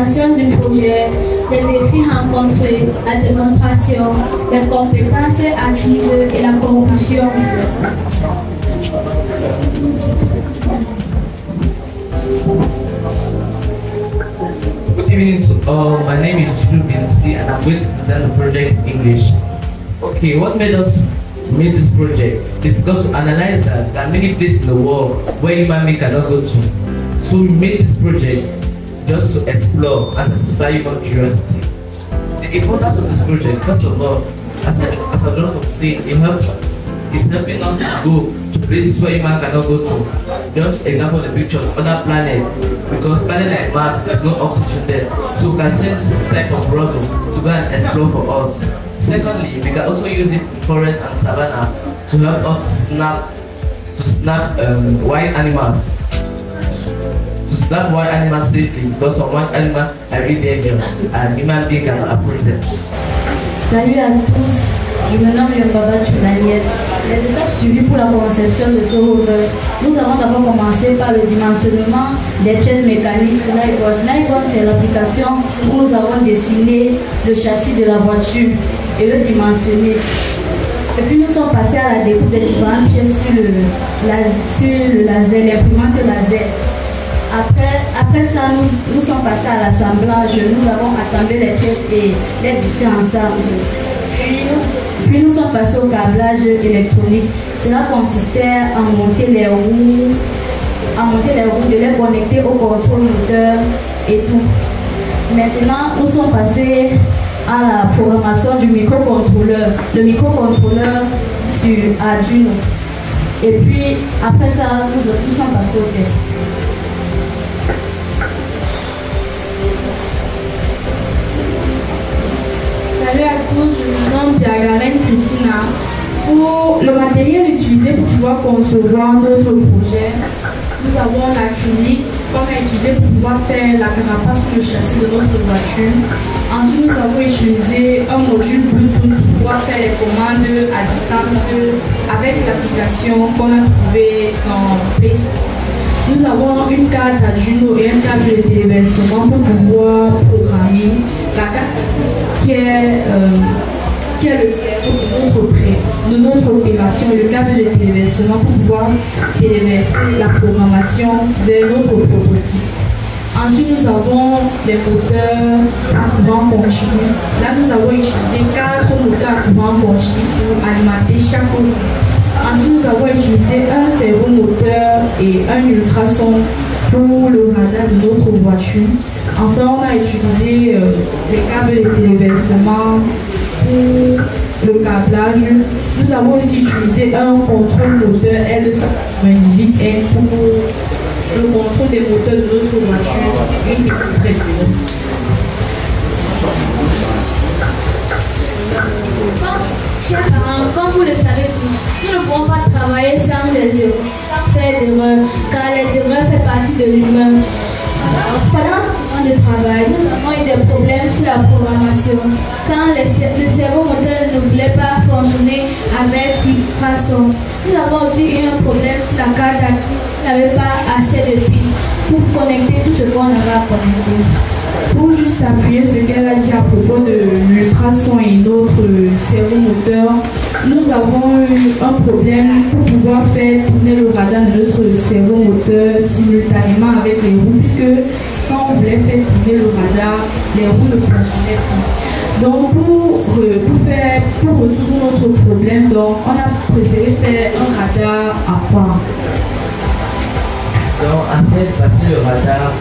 présentation du projet, les défis rencontrés, la démonstration, les compétences acquises et la conclusion. Good evening to all. My name is Juju Binsi and I'm going to present the project in English. Okay, what made us make this project is because we analyze that there are many places in the world where human being cannot go to. So we made this project just to explore and satisfy human curiosity. The importance of this project, first of all, as I just saying, it's helping us to go to places where human cannot go to. Just example the pictures, other planets, because planet like Mars, there's no oxygen there. So we can send this type of problem to go and explore for us. Secondly, we can also use it in forest and savanna to help us snap wild animals. To snap wild animals safely, because some wild animals are really dangerous and human beings cannot approach them. Salut à tous, je me nomme Yombaba Tunaniette. Les étapes suivies pour la conception de ce rover. Nous avons d'abord commencé par le dimensionnement des pièces mécaniques sur Nightbot. Nightbot, c'est l'application où nous avons dessiné le châssis de la voiture et le dimensionné. Et puis nous sommes passés à la découpe des différentes pièces sur le laser, l'imprimante laser. Après ça, nous sommes passés à l'assemblage. Nous avons assemblé les pièces et les vissé ensemble. Puis nous sommes passés au câblage électronique. Cela consistait à monter les roues, de les connecter au contrôle moteur et tout. Maintenant, nous sommes passés à la programmation du microcontrôleur. Le microcontrôleur sur Arduino. Et puis, après ça, nous sommes passés au test. Salut à tous, je me nomme Diagarène Christina. Pour le matériel utilisé pour pouvoir concevoir notre projet, nous avons l'acrylique qu'on a utilisé pour pouvoir faire la carapace pour le châssis de notre voiture. Ensuite, nous avons utilisé un module Bluetooth pour pouvoir faire les commandes à distance avec l'application qu'on a trouvée dans Play Store. Nous avons une carte Arduino et un câble de téléversement pour pouvoir programmer la carte qui est le cerveau de notre opération et le câble de téléversement pour pouvoir téléverser la programmation vers notre prototype. Ensuite, nous avons les moteurs à courant continu. Là, nous avons utilisé 4 moteurs à courant continu pour alimenter chaque roue. Ensuite, nous avons utilisé un servomoteur et un ultrason pour le radar de notre voiture. Enfin, on a utilisé les câbles de téléversement pour le câblage. Nous avons aussi utilisé un contrôle moteur L198N pour le contrôle des moteurs de notre voiture et qui est près de nous. Chers parents, comme vous le savez tous, nous ne pouvons pas travailler sans les erreurs, sans faire d'erreurs, car les erreurs font partie de l'humain. Pendant ce temps de travail, nous avons eu des problèmes sur la programmation, quand le cerveau moteur ne voulait pas fonctionner avec l'ultrason. Nous avons aussi eu un problème sur la carte d'accueil, qui n'avait pas assez de piles pour connecter tout ce qu'on avait à connecter. Pour juste appuyer ce qu'elle a dit à propos de l'ultrason et notre cerveau moteur, nous avons eu un problème pour pouvoir faire tourner le radar de notre cerveau moteur simultanément avec les roues, puisque quand on voulait faire tourner le radar, les roues ne fonctionnaient plus. Donc pour résoudre notre problème, on a préféré faire un radar à part. Donc en fait, passer le radar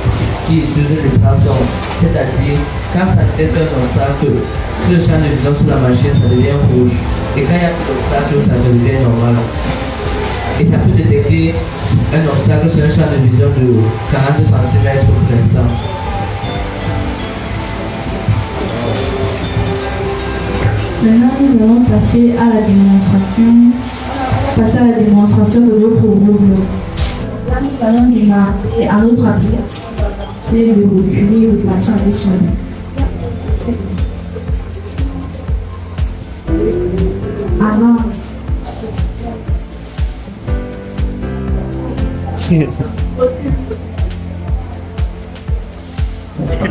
qui utilise l'ultrason, c'est-à-dire quand ça détecte un obstacle, le champ de vision sur la machine ça devient rouge. Et quand il y a cet obstacle, ça devient normal. Et ça peut détecter un obstacle sur un champ de vision de 40 cm pour l'instant. Maintenant, nous allons passer à la démonstration de notre rover. Là, nous allons démarrer à notre application. C'est de reculer ou de marcher avec chemin. Avance. Il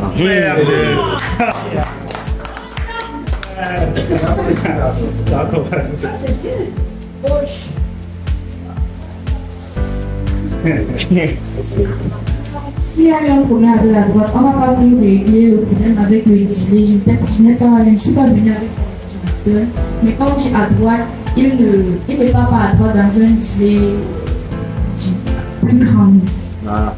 y a eu un problème avec la droite. On n'a pas pu régler le problème avec le delay. Je ne suis pas venue avec l'ordinateur. Mais quand tu es à droite, il ne part pas à droite dans un delay plus grand. Voilà.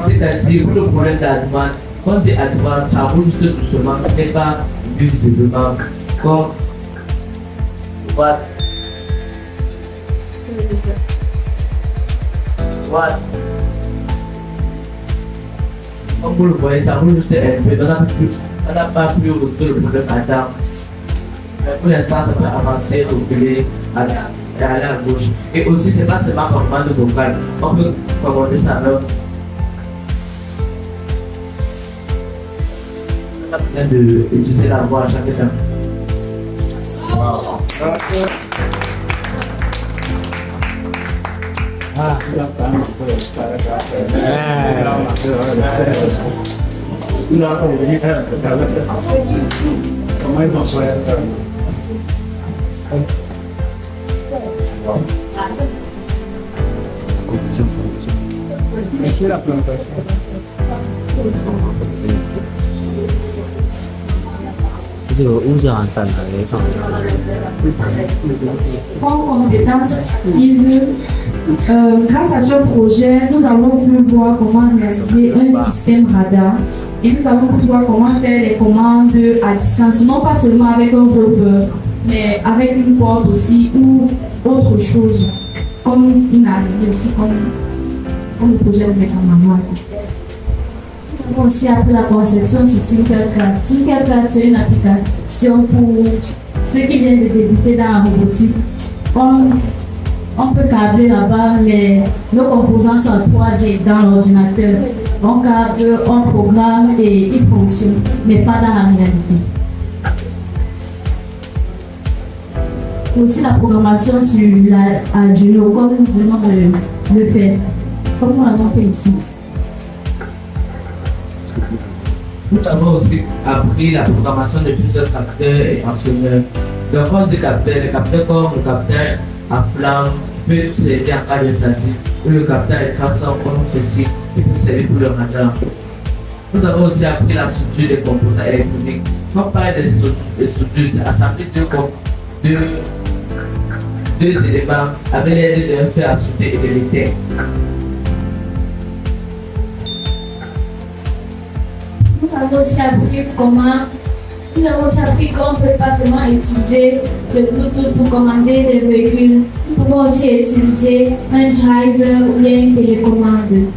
C'est-à-dire, le problème de la droite, quand tu es à droite, ça roule juste doucement, ce n'est pas visiblement comme droite. Droite. Comme vous le voyez, ça roule juste un peu. On n'a pas pu résoudre le problème à temps. Mais pour l'instant, ça peut avancer, reculer, aller à gauche. Et aussi, ce n'est pas seulement normal de vocal. On peut commander ça là. On a besoin d'utiliser la voix à chaque temps.这个屋子好像在哪里上面？ Prendre compétence, grâce à ce projet, nous avons pu voir comment réaliser un système radar et nous avons pu voir comment faire les commandes à distance, non pas seulement avec un rover, mais avec une porte aussi ou autre chose, comme une araignée aussi, comme le projet de Mekamama. Nous avons aussi appris la conception sur Tinkercad. Tinkercad, c'est une application pour ceux qui viennent de débuter dans la robotique. On peut câbler là-bas nos composants sont 3D dans l'ordinateur. On câble, on programme et il fonctionne, mais pas dans la réalité. Aussi la programmation sur l'Arduino, comme nous venons de le faire, comme nous l'avons fait ici. Nous avons aussi appris la programmation de plusieurs capteurs et tensionneurs. Donc, on dit capteur, les capteurs comme le capteur à flamme peut servir en cas d'incendie, ou le capteur ultrason comme ceci, il peut servir pour le radar. Nous avons aussi appris la structure des composants électroniques. Quand on parle des structures, c'est assembler deux éléments avec l'aide d'un fer à souder et de l'éther. Nous avons aussi appris qu'on ne peut pas seulement utiliser le Bluetooth pour commander des véhicules. Nous pouvons aussi utiliser un driver ou bien une télécommande.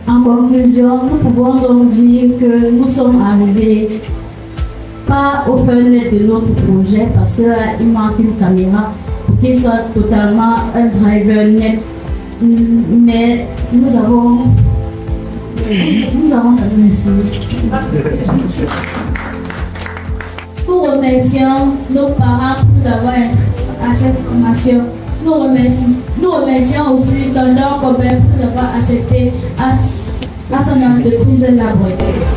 En conclusion, nous pouvons donc dire que nous sommes arrivés pas au fenêtre de notre projet parce qu'il manque une caméra pour qu'il soit totalement un driver net. Mais nous avons réussi. Nous remercions nos parents pour nous avoir inscrits à cette formation. Nous remercions aussi Tonton Robert pour nous avoir accepté à son entreprise laboratoire.